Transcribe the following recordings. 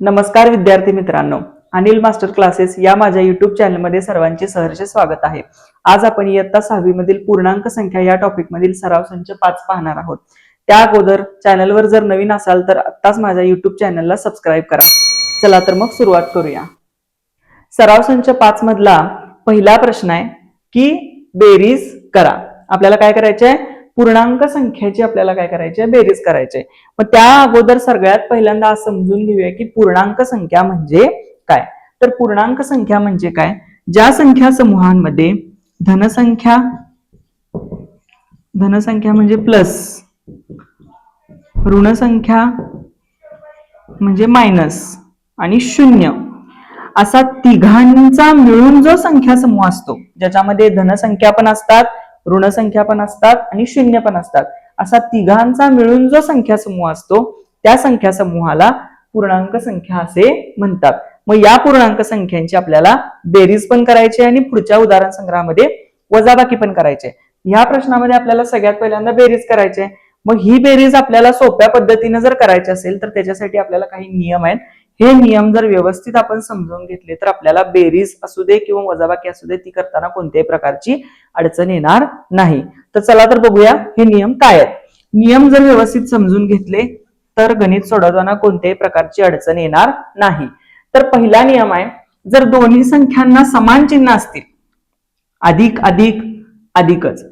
नमस्कार विद्यार्थी मित्रांनो, अनिल मास्टर क्लासेस या माझ्या युट्यूब चॅनलमध्ये सर्वांचे सहर्ष स्वागत आहे। आज आपण इयत्ता 6वी मधील पूर्णांक संख्या या टॉपिक मधील सराव संच 5 पाहणार आहोत। त्या अगोदर चॅनलवर जर नवीन असाल तर आत्ताच माझ्या युट्यूब चॅनलला सबस्क्राइब करा। चला तर मग सुरुवात करूया। सराव संच 5 मधला पहिला प्रश्न आहे की बेरीज करा। आपल्याला काय करायचे आहे? पूर्णांक संख्येची आपल्याला काय करायची आहे? बेरीज करायची आहे। मग त्या अगोदर सगळ्यात पहिल्यांदा समजून घेऊया की पूर्णांक संख्या म्हणजे काय। तर पूर्णांक संख्या म्हणजे काय? ज्या संख्या समूहांमध्ये धनसंख्या म्हणजे प्लस, ऋण संख्या म्हणजे मायनस आणि शून्य असा तिघांचा मिळून जो संख्या समूह असतो, ज्याच्यामध्ये धनसंख्या पण असतात, ऋण संख्या पण असतात आणि शून्य पण असतात, असा तिघांचा मिळून जो संख्या समूह असतो त्या संख्या समूहाला पूर्णांक संख्या असे म्हणतात। मग या पूर्णांक संख्यांची आपल्याला बेरीज पण करायची आणि पुढच्या उदाहरण संग्रहामध्ये वजाबाकी पण करायची। ह्या प्रश्नामध्ये आपल्याला सगळ्यात पहिल्यांदा बेरीज करायची आहे। मग ही बेरीज आपल्याला सोप्या पद्धतीने जर करायची असेल तर त्याच्यासाठी आपल्याला काही नियम आहेत। हे नियम जर व्यवस्थित आपण समजून घेतले तर आपल्याला बेरीज असू दे किंवा वजाबाकी असू दे ती करताना कोणत्याही प्रकारची अडचण येणार नाही। तर चला तर बघूया हे नियम काय आहेत। नियम जर व्यवस्थित समजून घेतले तर गणित सोडवताना कोणत्याही प्रकारची अडचण येणार नाही। तर पहिला नियम आहे, जर दोन्ही संख्यांना समान चिन्ह असतील, अधिक अधिक अधिकच,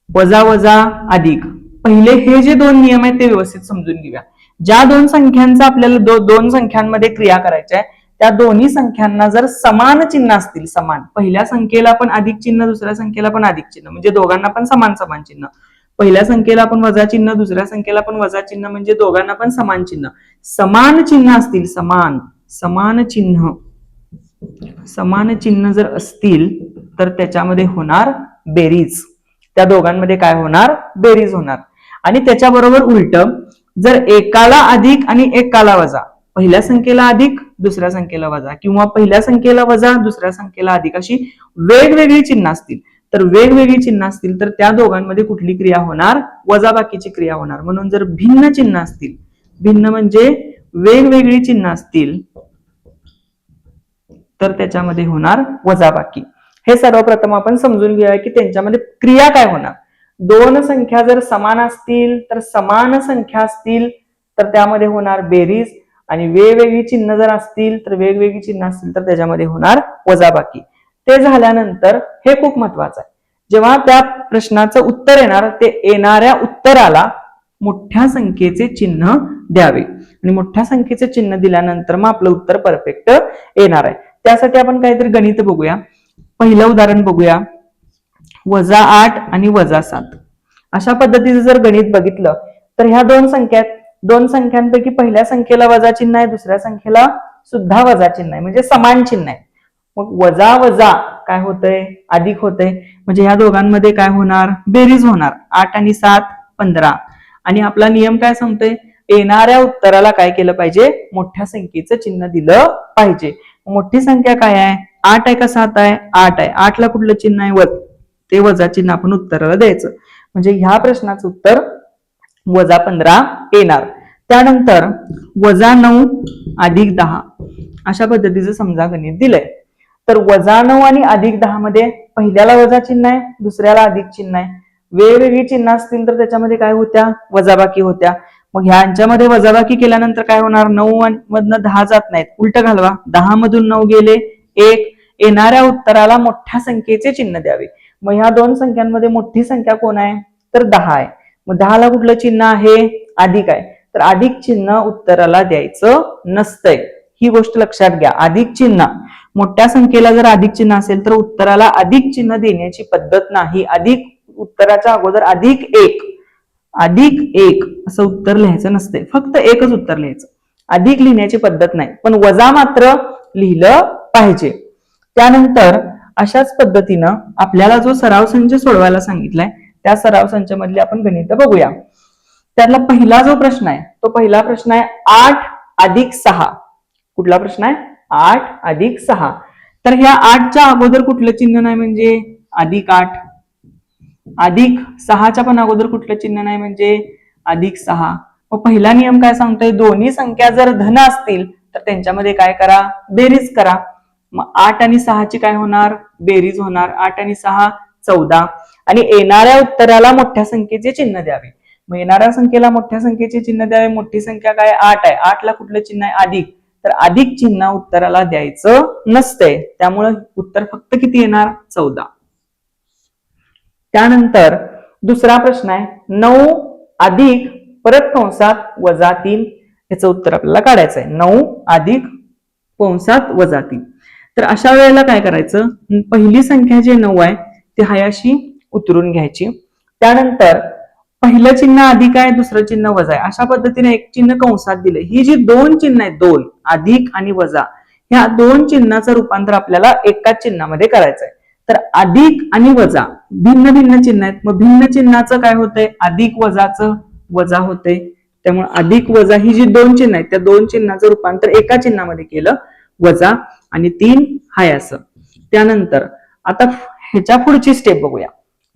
वजा वजा अधिक, पहिले हे जे दोन नियम आहेत ते व्यवस्थित समजून घेऊया। ज्या दोन संख्यांचा आपल्याला दोन संख्यांमध्ये क्रिया करायच्या आहे त्या दोन्ही संख्यांना जर समान चिन्ह असतील, समान, पहिल्या संख्येला पण अधिक चिन्ह दुसऱ्या संख्येला पण अधिक चिन्ह म्हणजे दोघांना पण समान समान चिन्ह, पहिल्या संख्येला पण वजा चिन्ह दुसऱ्या संख्येला पण वजा चिन्ह म्हणजे दोघांना पण समान चिन्ह, समान चिन्ह असतील, समान चिन्ह जर असतील तर त्याच्यामध्ये होणार बेरीज। त्या दोघांमध्ये काय होणार? बेरीज होणार। आणि त्याच्याबरोबर उलट, जर एकाला अधिक आणि एकाला वजा, पहिल्या संख्येला अधिक दुसऱ्या संख्येला वजा किंवा पहिल्या संख्येला वजा दुसऱ्या संख्येला अधिक अशी वेगवेगळी चिन्ह असतील तर त्या दोघांमध्ये कुठली क्रिया होणार? वजाबाकीची क्रिया होणार। म्हणून जर भिन्न चिन्ह असतील, भिन्न म्हणजे वेगवेगळी चिन्ह असतील तर त्याच्यामध्ये होणार वजाबाकी। हे सर्वप्रथम आपण समजून घेऊया की त्यांच्यामध्ये क्रिया काय होणार। दोन संख्या जर समान असतील तर समान संख्या असतील तर त्यामध्ये होणार बेरीज, आणि वेगवेगळी चिन्ह जर असतील तर वेगवेगळी चिन्ह असतील तर त्याच्यामध्ये होणार वजाबाकी। ते झाल्यानंतर हे खूप महत्वाचं आहे, जेव्हा त्या प्रश्नाचं उत्तर येणार ते येणाऱ्या उत्तराला मोठ्या संख्येचे चिन्ह द्यावे आणि मोठ्या संख्येचे चिन्ह दिल्यानंतर मग आपलं उत्तर परफेक्ट येणार आहे। त्यासाठी आपण काहीतरी गणित बघूया। पहिलं उदाहरण बघूया, -8 आणि -7 अशा पद्धतीचं जर गणित बघितलं तर ह्या दोन संख्यांपैकी पहिल्या संख्येला वजा चिन्ह आहे, दुसऱ्या संख्येला सुद्धा वजा चिन्ह आहे म्हणजे समान चिन्ह आहे। मग वजा वजा काय होतंय? अधिक होतंय, म्हणजे ह्या दोघांमध्ये काय होणार? बेरीज होणार। 8 आणि 7 15, आणि आपला नियम काय सांगतोय? येणाऱ्या उत्तराला काय केलं पाहिजे? मोठ्या संख्येचं चिन्ह दिलं पाहिजे। मोठी संख्या काय आहे? 8 आहे का 7 आहे? 8 आहे। 8 ला कुठलं चिन्ह आहे? ते वजा चिन्ह आपण उत्तराला द्यायचं, म्हणजे ह्या प्रश्नाचं उत्तर -15 येणार। त्यानंतर -9 अधिक 10 अशा पद्धतीचं समजा गणित दिलंय। तर -9 आणि +10 मध्ये पहिल्याला वजा चिन्ह आहे, दुसऱ्याला अधिक चिन्ह आहे, वेगवेगळी चिन्ह असतील तर त्याच्यामध्ये काय होत्या? वजाबाकी होत्या। मग ह्यांच्यामध्ये वजाबाकी केल्यानंतर काय होणार? 9 मधनं 10 जात नाहीत, उलट घालवा, 10 मधून 9 गेले 1, येणाऱ्या उत्तराला मोठ्या संख्येचे चिन्ह द्यावे। मग ह्या दोन संख्यांमध्ये मोठी संख्या कोण आहे? तर 10 आहे। मग 10 ला कुठलं चिन्ह आहे? अधिक आहे, तर अधिक चिन्ह उत्तराला द्यायचं नसतंय, ही गोष्ट लक्षात घ्या। अधिक चिन्ह, मोठ्या संख्येला जर अधिक चिन्ह असेल तर उत्तराला अधिक चिन्ह देण्याची पद्धत नाही। अधिक उत्तराच्या अगोदर अधिक एक असं उत्तर लिहायचं नसते, फक्त एकच उत्तर लिहायचं, अधिक लिहिण्याची पद्धत नाही, पण वजा मात्र लिहिलं पाहिजे। त्यानंतर अशाच पद्धतीनं आपल्याला जो सराव संच सोडवायला सांगितलाय त्या सराव संच मधले आपण गणित बघूया। त्यातला पहिला जो प्रश्न आहे तो पहिला प्रश्न आहे 8 अधिक 6। कुठला प्रश्न आहे? 8 अधिक 6। तर ह्या 8च्या अगोदर कुठलं चिन्ह नाही म्हणजे +8, अधिक 6च्या पण अगोदर कुठलं चिन्ह नाही म्हणजे +6। मग पहिला नियम काय सांगतोय? दोन्ही संख्या जर धन असतील तर त्यांच्यामध्ये काय करा, बेरीज करा. मग 8 आणि 6 ची काय होणार, बेरीज होणार. 8 आणि 6 14. आणि येणाऱ्या उत्तराला मोठ्या संख्येचे चिन्ह द्यावे. मग येणाऱ्या संख्येला मोठ्या संख्येचे चिन्ह द्यावे. मोठी संख्या काय, 8 आहे. 8 ला कुठलं चिन्ह आहे, अधिक. तर अधिक चिन्ह उत्तराला द्यायचं नसतंय, त्यामुळे उत्तर फक्त किती येणार, 14. त्यानंतर दुसरा प्रश्न आहे 9 अधिक परत कंसात -3. याचं उत्तर आपल्याला काढायचं आहे. 9 अधिक कंसात -3. तर अशा वेळेला काय करायचं, पहिली संख्या जे 9 आहे ती हायाशी उतरून घ्यायची. त्यानंतर पहिलं चिन्ह अधिक आहे, दुसरं चिन्ह वजा आहे. अशा पद्धतीने एक चिन्ह कंसात दिले. ही जी दोन चिन्ह आहेत, 2 अधिक आणि वजा, ह्या दोन चिन्हाचं रूपांतर आपल्याला एकाच चिन्हामध्ये करायचं आहे. तर अधिक आणि वजा भिन्न भिन्न चिन्ह आहेत. मग भिन्न चिन्हाचं काय होतंय, अधिक वजाचं वजा होते. त्यामुळे अधिक वजा ही जी दोन चिन्ह आहेत त्या दोन चिन्हाचं रूपांतर एका चिन्हामध्ये केलं, वजा आणि 3 हाय असं. त्यानंतर आता ह्याच्या पुढची स्टेप बघूया.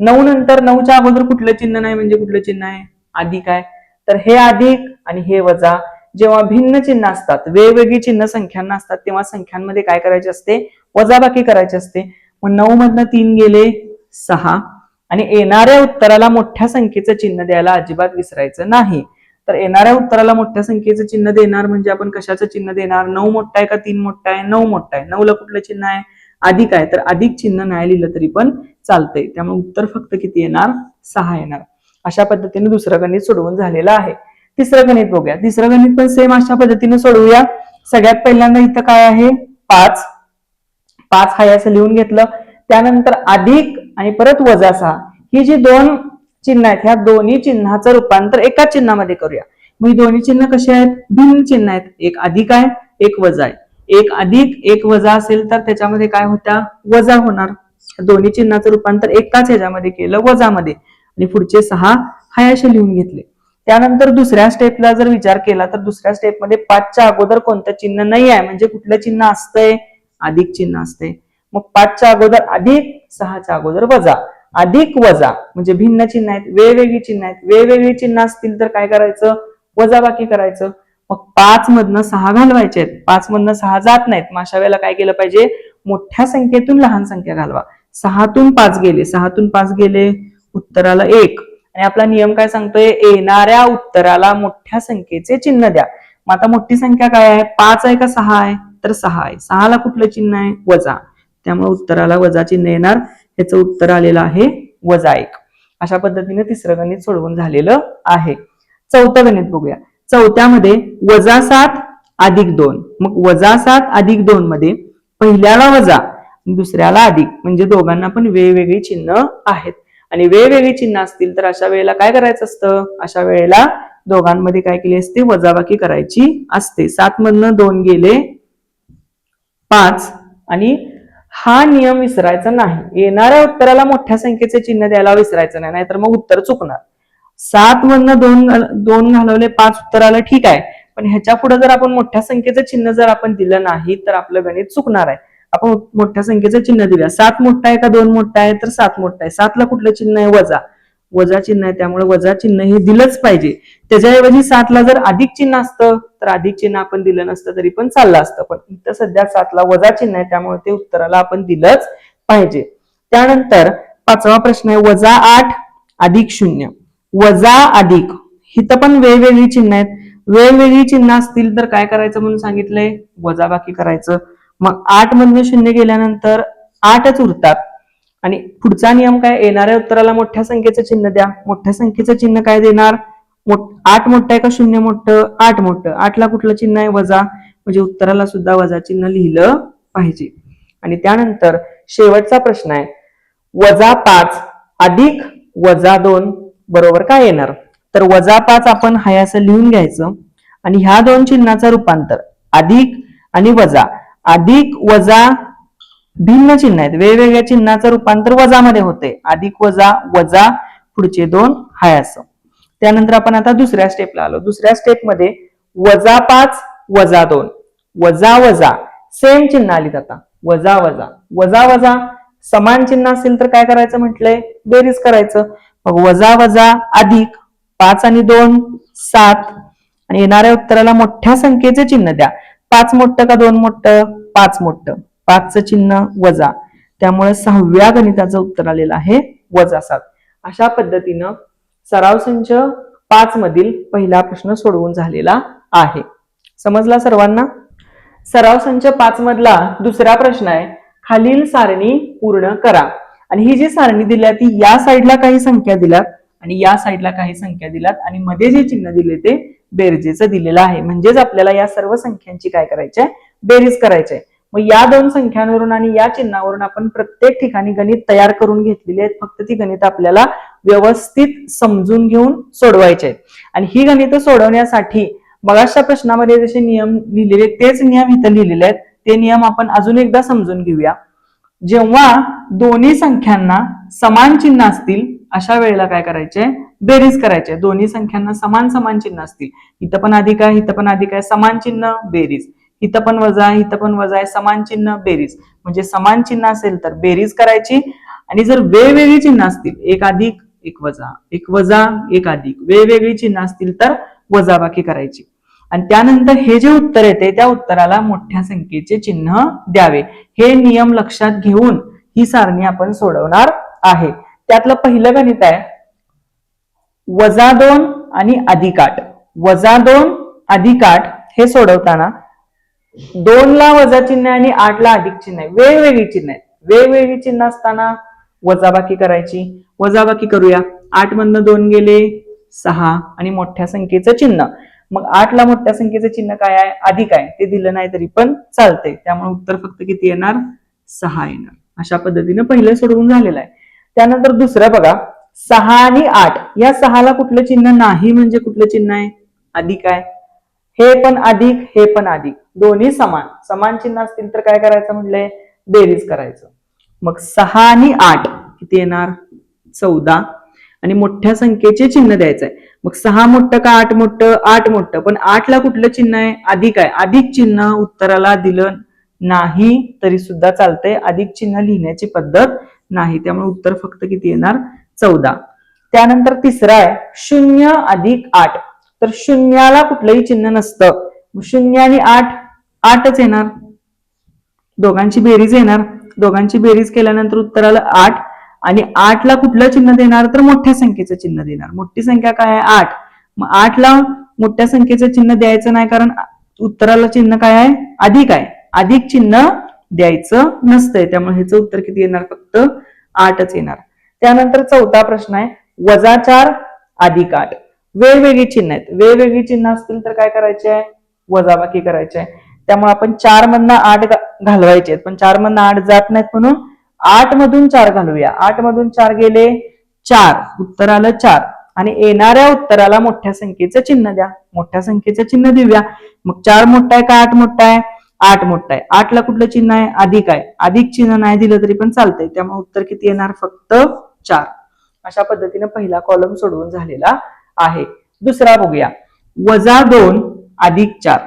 9 नंतर 9च्या अगोदर कुठलं चिन्ह नाही, म्हणजे कुठलं चिन्ह आहे, अधिक आहे. तर हे अधिक आणि हे वजा जेव्हा भिन्न चिन्ह असतात, वेगवेगळी चिन्ह संख्यांना असतात, तेव्हा संख्यांमध्ये काय करायचे असते, वजाबाकी करायची असते. मग 9 मधनं 3 गेले 6. आणि येणाऱ्या उत्तराला मोठ्या संख्येचं चिन्ह द्यायला अजिबात विसरायचं नाही. तर येणाऱ्या उत्तराला मोठ्या संख्येचं चिन्ह देणार म्हणजे आपण कशाचं चिन्ह देणार, 9 मोठा आहे का 3 मोठा आहे, 9 मोठा आहे. 9 ला कुठलं चिन्ह आहे, अधिक आहे. तर अधिक चिन्ह नाही लिहिलं तरी पण चालतंय. त्यामुळे उत्तर फक्त किती येणार, 6 येणार. अशा पद्धतीने दुसरं गणित सोडवून झालेलं आहे. तिसरं गणित बघूया. तिसरं गणित पण सेम अशा पद्धतीने सोडवूया. सगळ्यात पहिल्यांदा इथं काय आहे, 5 हाय असं लिहून घेतलं. त्यानंतर अधिक आणि परत वजा 6, ही जी दोन चिन्ह आहेत ह्या दोन्ही चिन्हाचं रूपांतर एकाच चिन्हामध्ये करूया. मग ही दोन्ही चिन्ह कशी आहेत, भिन्न चिन्ह आहेत. एक अधिक आहे, एक वजा आहे. एक अधिक एक वजा असेल तर त्याच्यामध्ये काय होत्या, वजा होणार. दोन्ही चिन्हाचं रूपांतर एकाच ह्याच्यामध्ये केलं, वजामध्ये. आणि पुढचे 6 हाय असे लिहून घेतले. त्यानंतर दुसऱ्या स्टेपला जर विचार केला तर दुसऱ्या स्टेपमध्ये 5च्या अगोदर कोणतं चिन्ह नाही आहे, म्हणजे कुठलं चिन्ह असतंय, अधिक चिन्ह असते. मग 5च्या अगोदर अधिक, 6च्या अगोदर वजा. अधिक वजा म्हणजे भिन्न चिन्ह आहेत, वेगवेगळी चिन्ह आहेत. वेगवेगळी चिन्ह असतील तर काय करायचं, वजाबाकी करायचं. मग 5 मधनं 6 घालवायचे आहेत. 5 मधनं 6 जात नाहीत. मग अशा वेळेला काय केलं पाहिजे, मोठ्या संख्येतून लहान संख्या घालवा. 6तून 5 गेले, 6तून 5 गेले, उत्तराला 1. आणि आपला नियम काय सांगतोय, येणाऱ्या उत्तराला मोठ्या संख्येचे चिन्ह द्या. मग आता मोठी संख्या काय आहे, 5 आहे का 6 आहे, तर 6 आहे. 6 ला कुठलं चिन्ह आहे, वजा. त्यामुळे उत्तराला वजा चिन्ह येणार. ह्याचं उत्तर आलेलं आहे -1. अशा पद्धतीने तिसरं गणित सोडवून झालेलं आहे. चौथं गणित बघूया. चौथ्यामध्ये -7 अधिक 2. मग -7 अधिक 2 मध्ये पहिल्याला वजा, दुसऱ्याला अधिक, म्हणजे दोघांना पण वेगवेगळी चिन्ह आहेत. आणि वेगवेगळी चिन्ह असतील तर अशा वेळेला काय करायचं असतं, अशा वेळेला दोघांमध्ये काय केली असते, वजाबाकी करायची असते. 7 मधनं 2 गेले 5. आणि हा नियम विसरायचा नाही. येणाऱ्या उत्तराला मोठ्या संख्येचे चिन्ह द्यायला विसरायचं नाही, नाहीतर मग उत्तर चुकणार. 7 मधनं 2 घालवले 5 उत्तर आलं, ठीक आहे. पण ह्याच्या पुढे जर आपण मोठ्या संख्येचं चिन्ह जर आपण दिलं नाही तर आपलं गणित चुकणार आहे. आपण मोठ्या संख्येचं चिन्ह दिलं. 7 मोठा आहे का 2 मोठा आहे, तर 7 मोठा आहे. 7 ला कुठलं चिन्ह आहे, वजा चिन्ह आहे. त्यामुळे वजा चिन्ह हे दिलंच पाहिजे. त्याच्याऐवजी 7 ला जर अधिक चिन्ह असतं तर अधिक चिन्ह आपण दिलं नसतं तरी पण चाललं असतं. पण इथं सध्या 7 ला वजा चिन्ह आहे, त्यामुळे ते उत्तराला आपण दिलंच पाहिजे. त्यानंतर 5वा प्रश्न आहे -8 अधिक 0. वजा अधिक, इथं पण वेगवेगळी चिन्ह आहेत. वेगवेगळी चिन्ह असतील तर काय करायचं म्हणून सांगितलंय, वजाबाकी करायचं. मग 8 मधनं 0 गेल्यानंतर 8च उरतात. आणि पुढचा नियम काय, येणाऱ्या उत्तराला मोठ्या संख्येचं चिन्ह द्या. मोठ्या संख्येचं चिन्ह काय देणार, 8 मोठं आहे का 0 मोठं, 8 मोठं. 8 ला कुठलं चिन्ह आहे, वजा, म्हणजे उत्तराला सुद्धा वजा चिन्ह लिहिलं पाहिजे. आणि त्यानंतर शेवटचा प्रश्न आहे -5 अधिक -2 बरोबर काय येणार. तर -5 आपण हाय असं लिहून घ्यायचं. आणि ह्या दोन चिन्हाचं रूपांतर अधिक आणि वजा, अधिक वजा भिन्न चिन्ह आहेत, वेगवेगळ्या चिन्हाचं रूपांतर वजामध्ये होते. अधिक वजा, वजा, पुढचे 2 हाय असं. त्यानंतर आपण आता दुसऱ्या स्टेपला आलो. दुसऱ्या स्टेपमध्ये -5 -2, वजा वजा सेम चिन्ह आलीत. आता वजा वजा वजा वजा समान चिन्ह असेल तर काय करायचं म्हटलंय, बेरीज करायचं. मग वजा वजा अधिक 5 आणि 2 7. आणि येणाऱ्या उत्तराला मोठ्या संख्येचे चिन्ह द्या. 5 मोठं का 2 मोठं? 5 मोठं. 5चं चिन्ह वजा, त्यामुळे 6व्या गणिताचं उत्तर आलेलं आहे -7. अशा पद्धतीनं सराव संच 5 मधील पहिला प्रश्न सोडवून झालेला आहे. समजला सर्वांना? सराव संच 5 मधला दुसरा प्रश्न आहे, खालील सारणी पूर्ण करा. आणि ही जी सारणी दिली ती या साईडला काही संख्या दिल्यात आणि या साईडला काही संख्या दिल्यात आणि मध्ये जे चिन्ह दिले ते बेरजेचं दिलेलं आहे. म्हणजेच आपल्याला या सर्व संख्यांची काय करायची आहे? बेरीज करायची आहे. मग या दोन संख्यांवरून आणि या चिन्हावरून आपण प्रत्येक ठिकाणी गणित तयार करून घेतलेली आहेत. फक्त ती गणित आपल्याला व्यवस्थित समजून घेऊन सोडवायचे आहेत. आणि ही गणित सोडवण्यासाठी मगाच्या प्रश्नामध्ये जसे नियम लिहिलेले तेच नियम इथं लिहिलेले आहेत. ते नियम आपण अजून एकदा समजून घेऊया. जेव्हा दोन्ही संख्यांना समान चिन्ह असतील अशा वेळेला काय करायचे? बेरीज करायचे. दोन्ही संख्यांना समान समान चिन्ह असतील, इथं पण अधिक आहे, इथं पण अधिक आहे, समान चिन्ह बेरीज, इथं पण वजा आहे, इथं पण वजा आहे, समान चिन्ह बेरीज. म्हणजे समान चिन्ह असेल तर बेरीज करायची. आणि जर वेगवेगळी चिन्ह असतील, एक अधिक एक वजा, एक वजा एक अधिक, वेगवेगळी चिन्ह असतील तर वजाबाकी करायची. आणि त्यानंतर हे जे उत्तर येते त्या उत्तराला मोठ्या संख्येचे चिन्ह द्यावे. हे नियम लक्षात घेऊन ही सारणी आपण सोडवणार आहे. त्यातलं पहिलं गणित आहे -2 आणि +8. -2 +8 हे सोडवताना 2 ला वजा चिन्ह आणि 8 ला अधिक चिन्ह आहे. वेगवेगळी चिन्ह आहेत. वेगवेगळी चिन्ह असताना वजाबाकी करायची. वजाबाकी करूया. 8 मधनं 2 गेले 6 आणि मोठ्या संख्येचं चिन्ह. मग 8 ला मोठ्या संख्येचं चिन्ह काय आहे? अधिक आहे. ते दिलं नाही तरी पण चालतंय. त्यामुळे उत्तर फक्त किती येणार? 6 येणार. अशा पद्धतीने पहिलं सोडवून झालेलं आहे. त्यानंतर दुसरं बघा, 6 आणि 8 या 6ला कुठलं चिन्ह नाही म्हणजे कुठलं चिन्ह आहे? अधिक आहे. हे पण अधिक, हे पण अधिक, दोन्ही समान. समान चिन्ह असतील तर काय करायचं म्हटलंय? बेरीज करायचं. मग 6 आणि 8 किती येणार? 14. आणि मोठ्या संख्येचे चिन्ह द्यायचंय. मग 6 मोठं का 8 मोठं? 8 मोठं. पण 8 ला कुठलं चिन्ह आहे? अधिक आहे. अधिक चिन्ह उत्तराला दिलं नाही तरी सुद्धा चालतंय. अधिक चिन्ह लिहिण्याची पद्धत नाही. त्यामुळे उत्तर फक्त किती येणार? 14. त्यानंतर तिसरा आहे 0 अधिक 8. तर शून्याला कुठलंही चिन्ह नसतं. 0 आणि 8 8च येणार. दोघांची बेरीज येणार. दोघांची बेरीज केल्यानंतर उत्तराला 8. आणि 8 ला कुठलं चिन्ह देणार? तर मोठ्या संख्येचं चिन्ह देणार. मोठी संख्या काय आहे? 8. मग 8 ला मोठ्या संख्येचं चिन्ह द्यायचं नाही, कारण उत्तराला चिन्ह काय आहे? अधिक आहे. अधिक चिन्ह द्यायचं नसतंय. त्यामुळे ह्याचं उत्तर किती येणार? फक्त 8च येणार. त्यानंतर चौथा प्रश्न आहे -4 अधिक 8. वेगवेगळी चिन्ह आहेत. वेगवेगळी चिन्ह असतील तर काय करायचे आहे? वजाबाकी करायचे आहे. त्यामुळे आपण 4 मधनं 8 घालवायचे आहेत. पण 4 मधनं 8 जात नाहीत म्हणून 8 मधून 4 घालूया. 8 मधून 4 गेले 4. उत्तर आलं 4. आणि येणाऱ्या उत्तराला मोठ्या संख्येचं चिन्ह द्या. मोठ्या संख्येचं चिन्ह देऊया. मग 4 मोठा आहे का 8 मोठा आहे? 8 मोठा आहे. 8 ला कुठलं चिन्ह आहे? अधिक आहे. अधिक चिन्ह नाही दिलं तरी पण चालतंय. त्यामुळे उत्तर किती येणार? फक्त 4. अशा पद्धतीने पहिला कॉलम सोडवून झालेला आहे. दुसरा बघूया, -2 अधिक 4.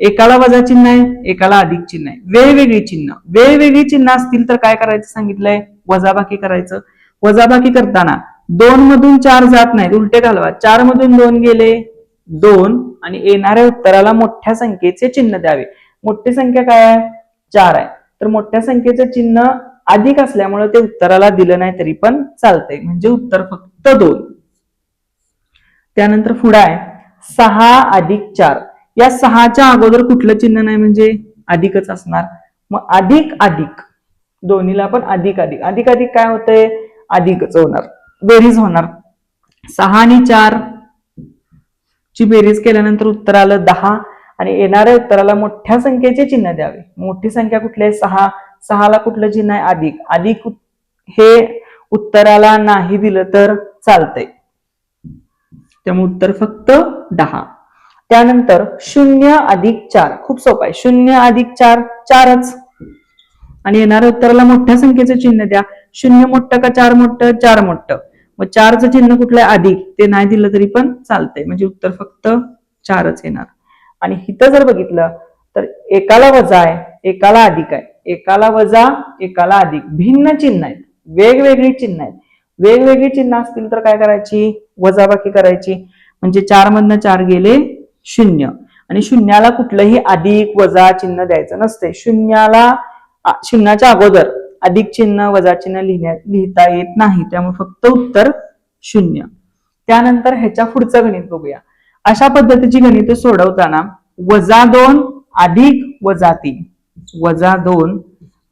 एकाला वजा चिन्ह आहे, एकाला अधिक चिन्ह आहे. वेगवेगळी चिन्ह. वेगवेगळी चिन्ह असतील तर काय करायचं सांगितलंय? वजाबाकी करायचं. वजाबाकी करताना 2 मधून 4 जात नाहीत, उलटे घालवा. 4 मधून 2 गेले 2. आणि येणाऱ्या उत्तराला मोठ्या संख्येचे चिन्ह द्यावे. मोठी संख्या काय आहे? 4 आहे. तर मोठ्या संख्येचं चिन्ह अधिक असल्यामुळे ते उत्तराला दिलं नाही तरी पण चालतंय. म्हणजे उत्तर फक्त 2. त्यानंतर पुढे आहे 6 अधिक 4. या 6च्या अगोदर कुठलं चिन्ह नाही म्हणजे अधिकच असणार. मग अधिक अधिक, दोन्हीला पण अधिक अधिक. अधिक अधिक काय होतंय? अधिकच होणार. बेरीज होणार. 6 आणि 4 ची बेरीज केल्यानंतर उत्तर आलं 10. आणि येणाऱ्या उत्तराला मोठ्या संख्येचे चिन्ह द्यावे. मोठी संख्या कुठली आहे? 6. 6ला कुठलं चिन्ह आहे? अधिक. अधिक हे उत्तराला नाही दिलं तर चालतंय. त्यामुळे उत्तर फक्त 10. त्यानंतर 0 अधिक 4. खूप सोपं आहे. 0 अधिक 4 4च. आणि येणाऱ्या उत्तराला मोठ्या संख्येचं चिन्ह द्या. 0 मोठं का 4 मोठं? 4 मोठं. मग 4चं चिन्ह कुठलं आहे? अधिक. ते नाही दिलं तरी पण चालतंय. म्हणजे उत्तर फक्त 4च येणार. आणि इथं जर बघितलं तर एकाला वजा आहे, एकाला अधिक आहे. एकाला वजा, एकाला अधिक. भिन्न चिन्ह आहेत. वेगवेगळी चिन्ह आहेत. वेगवेगळी चिन्ह असतील तर काय करायची? वजाबाकी करायची. म्हणजे 4 मधनं 4 गेले 0. आणि शून्याला कुठलंही अधिक वजा चिन्ह द्यायचं नसते. शून्याच्या अगोदर अधिक चिन्ह वजा चिन्ह लिहिता येत नाही, त्यामुळे फक्त उत्तर 0. त्यानंतर ह्याच्या पुढचं गणित बघूया. अशा पद्धतीची गणित सोडवताना -2 अधिक -3 -2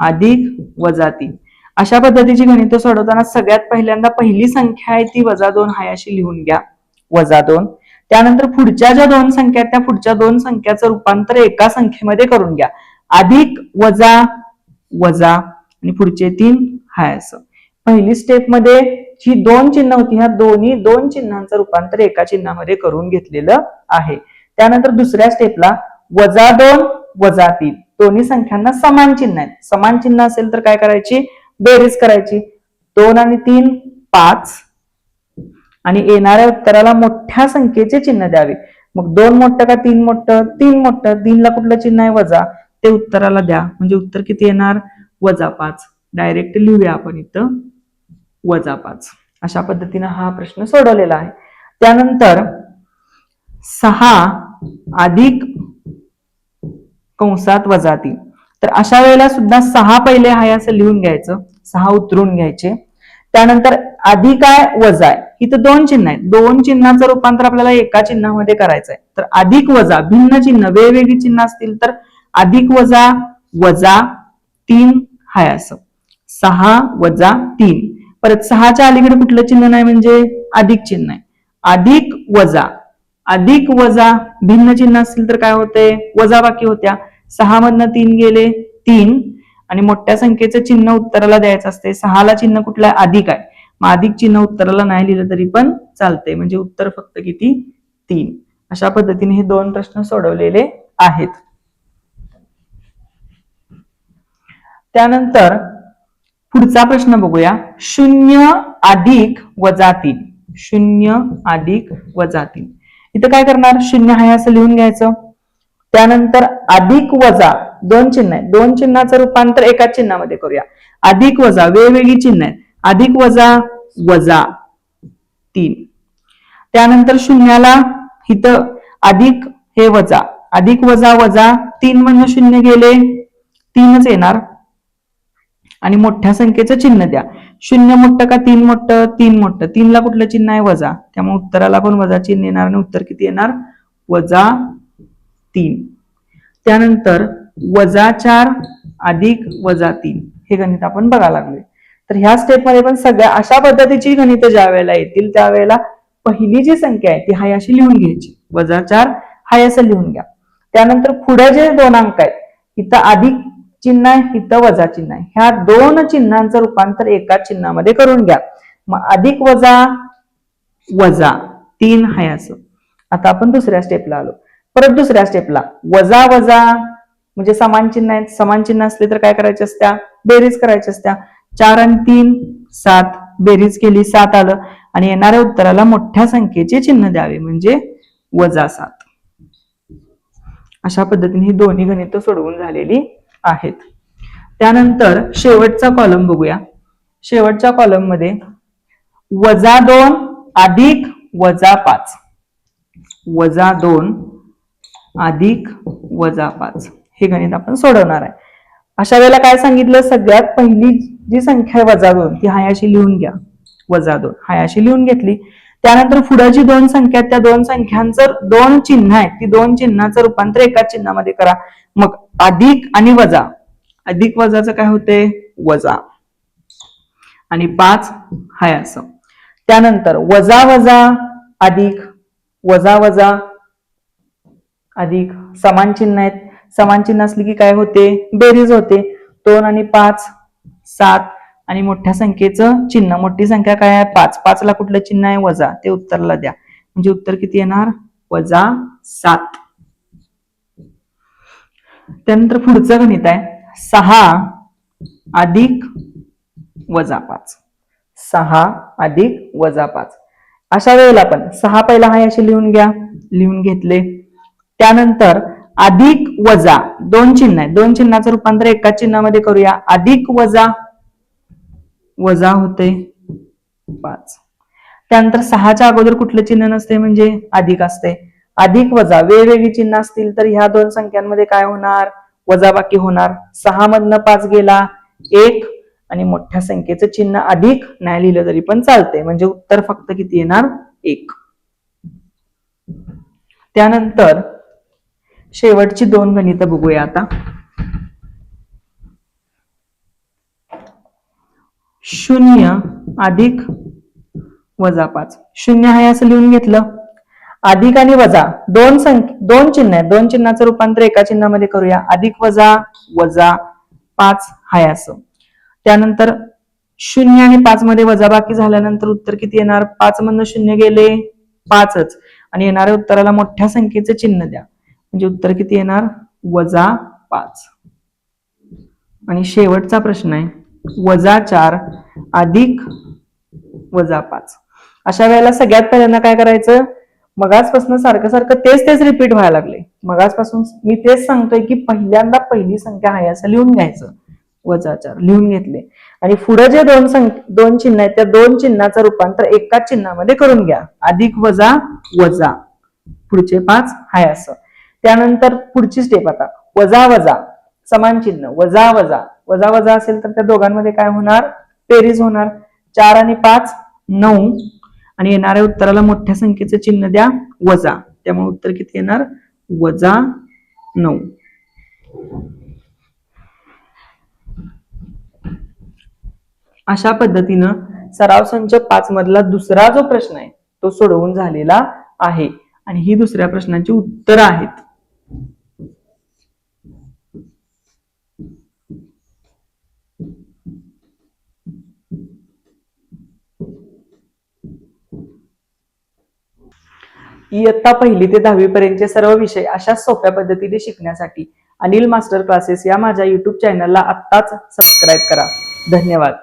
अधिक -3 अशा पद्धतीची गणित सोडवताना सगळ्यात पहिल्यांदा पहिली संख्या आहे ती -2 हाय अशी लिहून घ्या, -2. त्यानंतर पुढच्या ज्या दोन संख्या आहेत त्या पुढच्या दोन संख्याचं रूपांतर एका संख्येमध्ये करून घ्या, अधिक वजा वजा आणि पुढचे 3 हाय असं. पहिली स्टेप मध्ये ही दोन चिन्ह होती, ह्या दोन्ही दोन चिन्हांचं रूपांतर एका चिन्हामध्ये करून घेतलेलं आहे. त्यानंतर दुसऱ्या स्टेपला -2 -3 दोन्ही संख्यांना समान चिन्ह आहेत. समान चिन्ह असेल तर काय करायची, बेरीज करायची. 2 आणि 3 5 आणि येणाऱ्या उत्तराला मोठ्या संख्येचे चिन्ह द्यावे. मग 2 मोठं का 3 मोठं, 3 मोठं. 3 ला कुठलं चिन्ह आहे, वजा, ते उत्तराला द्या. म्हणजे उत्तर किती येणार, -5. डायरेक्ट लिहूया आपण इथं -5. अशा पद्धतीने हा प्रश्न सोडवलेला आहे. त्यानंतर 6 अधिक कंसात -3 तर अशा वेळेला सुद्धा 6 पहिले आहे असं लिहून घ्यायचं, 6 उतरून घ्यायचे. त्यानंतर अधिक आहे वजा आहे, इथं दोन चिन्ह आहेत, दोन चिन्हाचं रूपांतर आपल्याला एका चिन्हामध्ये करायचं आहे. तर अधिक वजा भिन्न चिन्ह वेगवेगळी चिन्ह असतील तर अधिक वजा वजा 3 हाय असं, 6 वजा 3. परत 6च्या अलीकडे कुठलं चिन्ह नाही म्हणजे अधिक चिन्ह आहे. अधिक वजा भिन्न चिन्ह असतील तर काय होते, वजा बाकी होत्या. 6 मधनं 3 गेले 3 आणि मोठ्या संख्येचं चिन्ह उत्तराला द्यायचं असते. 6ला चिन्ह कुठलं आहे, अधिक आहे. मग अधिक चिन्ह उत्तराला नाही लिहिलं तरी पण चालते, म्हणजे उत्तर फक्त किती, 3. अशा पद्धतीने हे दोन प्रश्न सोडवलेले आहेत. त्यानंतर पुढचा प्रश्न बघूया, 0 अधिक -3 0 अधिक -3 इथं काय करणार, 0 आहे असं लिहून घ्यायचं. त्यानंतर अधिक वजा दोन चिन्ह आहेत, दोन चिन्हाचं रूपांतर एका चिन्हामध्ये करूया. अधिक वजा वेगवेगळी चिन्ह आहेत, अधिक वजा वजा 3. त्यानंतर शून्याला इथं अधिक हे वजा, अधिक वजा वजा 3 मधनं 0 गेले 3च येणार आणि मोठ्या संख्येचं चिन्ह द्या. 0 मोठं का 3 मोठं, 3 मोठं. 3 ला कुठलं चिन्ह आहे, वजा, त्यामुळे उत्तराला पण वजा चिन्ह येणार आणि उत्तर किती येणार, -3. त्यानंतर -4 अधिक -3 हे गणित आपण बघायला लागलोय. तर ह्या स्टेप मध्ये पण सगळ्या अशा पद्धतीची गणित ज्या वेळेला येतील त्यावेळेला पहिली जी संख्या आहे ती हाय अशी लिहून घ्यायची, -4 हाय असं लिहून घ्या. त्यानंतर पुढे जे दोन अंक आहेत, इथं अधिक चिन्ह आहे, इथं वजा चिन्ह आहे, ह्या दोन चिन्हांचं रूपांतर एका चिन्हामध्ये करून घ्या. मग अधिक वजा वजा 3 हाय असं. आता आपण दुसऱ्या स्टेपला आलो. परत दुसऱ्या स्टेपला वजा वजा म्हणजे समान चिन्ह आहेत, समान चिन्ह असले तर काय करायचे असत्या, बेरीज करायची असत्या. 4 आणि 3 7 बेरीज केली 7 आलं आणि येणाऱ्या उत्तराला मोठ्या संख्येचे चिन्ह द्यावे म्हणजे -7. अशा पद्धतीने ही दोन्ही गणित सोडवून झालेली आहेत. त्यानंतर शेवटचा कॉलम बघूया. शेवटच्या कॉलम मध्ये -2 अधिक -5 -2 अधिक -5 हे गणित आपण सोडवणार आहे. अशा वेळेला काय सांगितलं, सगळ्यात पहिली जी संख्या आहे -2 ती हाय अशी लिहून घ्या, -2 हाय अशी लिहून घेतली. त्यानंतर पुढे जी दोन संख्या आहेत त्या दोन संख्यांचं दोन चिन्ह आहेत, ती दोन चिन्हाचं रूपांतर एका चिन्हामध्ये करा. मग अधिक आणि वजा, अधिक वजाचं काय होते, वजा आणि 5 हाय असं. त्यानंतर वजा वजा अधिक वजा वजा अधिक समान चिन्ह आहेत, समान चिन्ह असली की काय होते, बेरीज होते. 2 आणि 5 7 आणि मोठ्या संख्येचं चिन्ह, मोठी संख्या काय आहे 5, 5 ला कुठलं चिन्ह आहे, वजा, ते उत्तराला द्या. म्हणजे उत्तर किती येणार, -7. त्यानंतर पुढचं गणित आहे 6 अधिक -5 6 अधिक -5. अशा वेळेला आपण 6 पहिला हाय असे लिहून घ्या, लिहून घेतले. त्यानंतर अधिक वजा दोन चिन्ह आहेत, दोन चिन्हाचं रूपांतर एका चिन्हामध्ये करूया. अधिक वजा वजा होते 5. त्यानंतर 6च्या अगोदर कुठलं चिन्ह नसते म्हणजे अधिक असते. अधिक वजा वेगवेगळी चिन्ह असतील तर ह्या दोन संख्यांमध्ये काय होणार, वजाबाकी होणार. 6 मधनं 5 गेला 1 आणि मोठ्या संख्येचं चिन्ह अधिक नाही लिहिलं तरी पण चालते, म्हणजे उत्तर फक्त किती येणार, 1. त्यानंतर शेवटची 2 गणितं बघूया आता. 0 अधिक वजा 5. 0 आहे असं लिहून घेतलं. अधिक आणि वजा दोन चिन्ह आहेत, दोन चिन्हाचं रूपांतर एका चिन्हामध्ये करूया. अधिक वजा वजा 5 हाय असं. त्यानंतर 0 आणि 5 मध्ये वजाबाकी झाल्यानंतर उत्तर किती येणार, 5 मधनं 0 गेले 5च आणि येणाऱ्या उत्तराला मोठ्या संख्येचं चिन्ह द्या, म्हणजे उत्तर किती येणार, -5. आणि शेवटचा प्रश्न आहे -4 अधिक -5. अशा वेळेला सगळ्यात पहिल्यांदा काय करायचं, मगाचपासून सारखं सारखं तेच रिपीट व्हायला लागले. मगाचपासून मी तेच सांगतोय की पहिल्यांदा पहिली संख्या आहे असं लिहून घ्यायचं. -4 लिहून घेतले आणि पुढे जे दोन चिन्ह आहेत त्या दोन चिन्हाचं रूपांतर एकाच चिन्हामध्ये करून घ्या. अधिक वजा वजा पुढचे 5 हाय असं. त्यानंतर पुढची स्टेप आता वजा वजा समान चिन्ह, वजा वजा वजा वजा असेल तर त्या दोघांमध्ये काय होणार, बेरीज होणार. 4 आणि 5 9 आणि येणाऱ्या उत्तराला मोठ्या संख्येचं चिन्ह द्या वजा, त्यामुळे उत्तर किती येणार, -9. अशा पद्धतीनं सराव संच 5 मधला दुसरा जो प्रश्न आहे तो सोडवून झालेला आहे आणि ही दुसऱ्या प्रश्नाची उत्तरं आहेत. इयत्ता 1ली ते 10वी पर्यंतचे सर्व विषय अशा सोप्या पद्धतीने शिकण्यासाठी अनिल मास्टर क्लासेस या माझ्या YouTube चॅनलला आत्ताच सबस्क्राईब करा. धन्यवाद.